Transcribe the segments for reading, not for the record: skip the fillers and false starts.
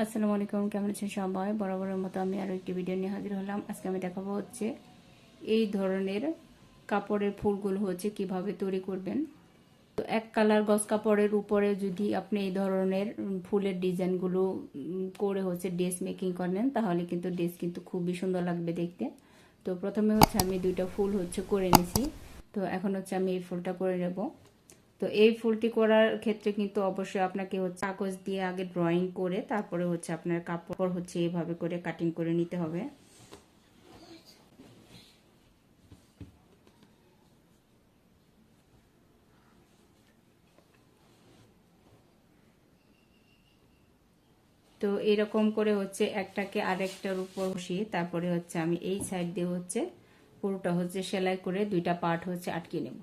আসসালামু আলাইকুম, কেমন আছেন সবাই? বরাবরের মতো আমি আরও একটি ভিডিও নিয়ে হাজির হলাম। আজকে আমি দেখাবো হচ্ছে এই ধরনের কাপড়ের ফুলগুলো হচ্ছে কিভাবে তৈরি করবেন। তো এক কালার গস কাপড়ের উপরে যদি আপনি এই ধরনের ফুলের ডিজাইনগুলো করে হচ্ছে ড্রেস মেকিং করেন, তাহলে কিন্তু ড্রেস কিন্তু খুবই সুন্দর লাগবে দেখতে। তো প্রথমে হচ্ছে আমি দুইটা ফুল হচ্ছে করে নিছি। তো এখন হচ্ছে আমি এই ফুলটা করে নেব। তো এই ফুলটি করার ক্ষেত্রে কিন্তু অবশ্যই আপনাকে হচ্ছে কাগজ দিয়ে আগে ড্রয়িং করে তারপরে হচ্ছে আপনার কাপড় হচ্ছে এইভাবে করে কাটিং করে নিতে হবে। তো এরকম করে হচ্ছে একটাকে আরেকটার উপর বসিয়ে তারপরে হচ্ছে আমি এই সাইড দিয়ে হচ্ছে পুরোটা হচ্ছে সেলাই করে দুইটা পার্ট হচ্ছে আটকে নেব।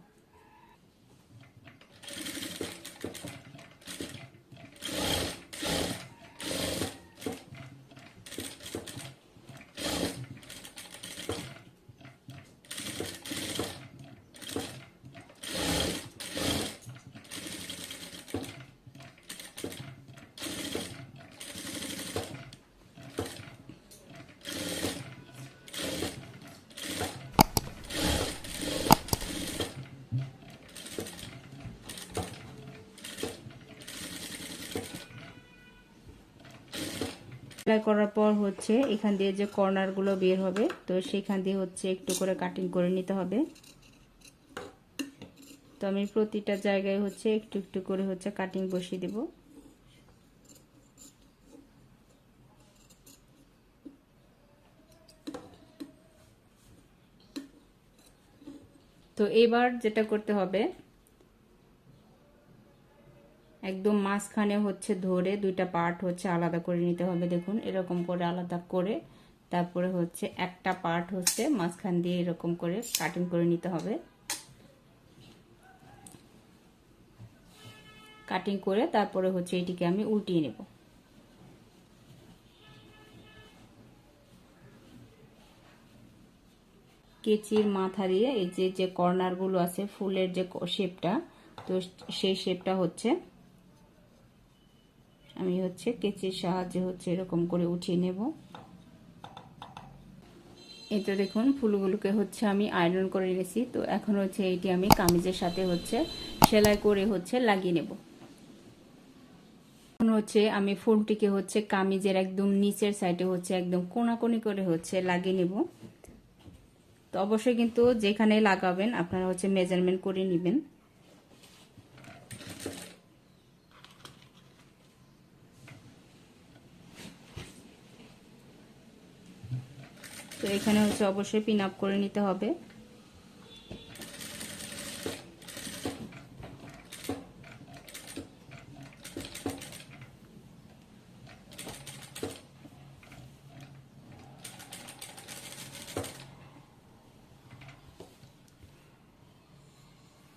সেলাই করার পর হচ্ছে এখান দিয়ে যে কর্নারগুলো বের হবে, তো সেখান দিয়ে হচ্ছে একটু করে কাটিং করে নিতে হবে। তো আমি প্রতিটা জায়গায় হচ্ছে একটু একটু করে হচ্ছে কাটিং বসিয়ে দেব। তো এবার যেটা করতে হবে, একদম মাঝখানে হচ্ছে ধরে দুইটা পার্ট হচ্ছে আলাদা করে নিতে হবে। দেখুন এরকম করে আলাদা করে তারপরে হচ্ছে একটা পার্ট হচ্ছে মাঝখান দিয়ে এরকম করে কাটিং করে নিতে হবে। কাটিং করে তারপরে হচ্ছে এটিকে আমি উল্টিয়ে নেব। কেচির মাথা দিয়ে এই যে কর্নারগুলো আছে ফুলের যে শেপটা, তো সেই শেপটা হচ্ছে আমি হচ্ছে কেচির সাহায্যে হচ্ছে এরকম করে উঠিয়ে নেব। এই তো দেখুন ফুলগুলোকে হচ্ছে আমি আয়রন করে নিয়েছি। তো এখন হচ্ছে এইটি আমি কামিজের সাথে হচ্ছে সেলাই করে হচ্ছে লাগিয়ে নেব। এখন হচ্ছে আমি ফুলটিকে হচ্ছে কামিজের একদম নিচের সাইডে হচ্ছে একদম কোনাকুনি করে হচ্ছে লাগিয়ে নেব। তো অবশ্যই কিন্তু যেখানে লাগাবেন আপনারা হচ্ছে মেজারমেন্ট করে নেবেন। তো এখানে হচ্ছে অবশ্যই পিন আপ করে নিতে হবে।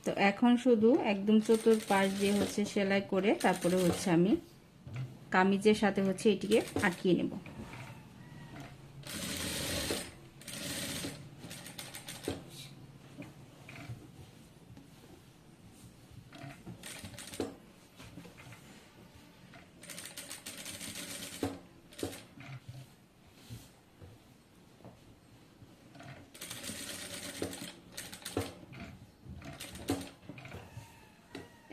তো এখন শুধু একদম চতুর্পাশ দিয়ে হচ্ছে সেলাই করে তারপরে হচ্ছে আমি কামিজের সাথে হচ্ছে এটিকে আটকিয়ে নেব।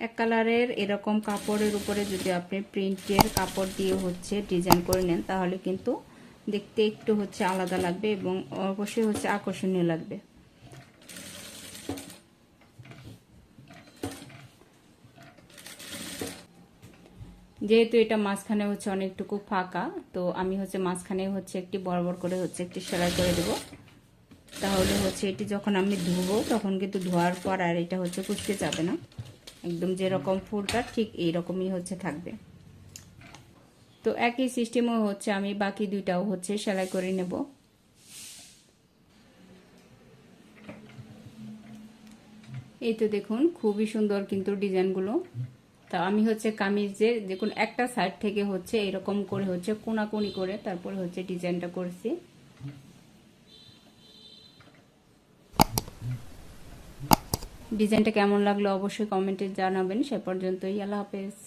এক কালারের এরকম কাপড়ের উপরে যদি আপনি প্রিন্টের কাপড় দিয়ে হচ্ছে ডিজাইন করে নেন, তাহলে কিন্তু দেখতে একটু হচ্ছে আলাদা লাগবে এবং অবশ্যই হচ্ছে আকর্ষণীয় লাগবে। যেহেতু এটা মাঝখানে হচ্ছে অনেকটুকু ফাঁকা, তো আমি হচ্ছে মাঝখানে হচ্ছে একটি বরাবর করে হচ্ছে একটি সেলাই করে দেব। তাহলে হচ্ছে এটি যখন আমি ধুবো তখন কিন্তু ধোয়ার পর আর এটা হচ্ছে কুচকে যাবে না, একদম যেরকম ফুলটা ঠিক এইরকমই হচ্ছে থাকবে। তো একই সিস্টেমও হচ্ছে আমি বাকি দুইটাও হচ্ছে সেলাই করে নেব। এই তো দেখুন খুবই সুন্দর কিন্তু ডিজাইনগুলো। তা আমি হচ্ছে কামিজের যে কোনো একটা সাইড থেকে হচ্ছে এরকম করে হচ্ছে কোনাকুনি করে তারপরে হচ্ছে ডিজাইনটা করছি। ডিজাইনটা কেমন লাগলো অবশ্যই কমেন্টে জানাবেন। সে পর্যন্তই, আল্লাহ হাফেজ।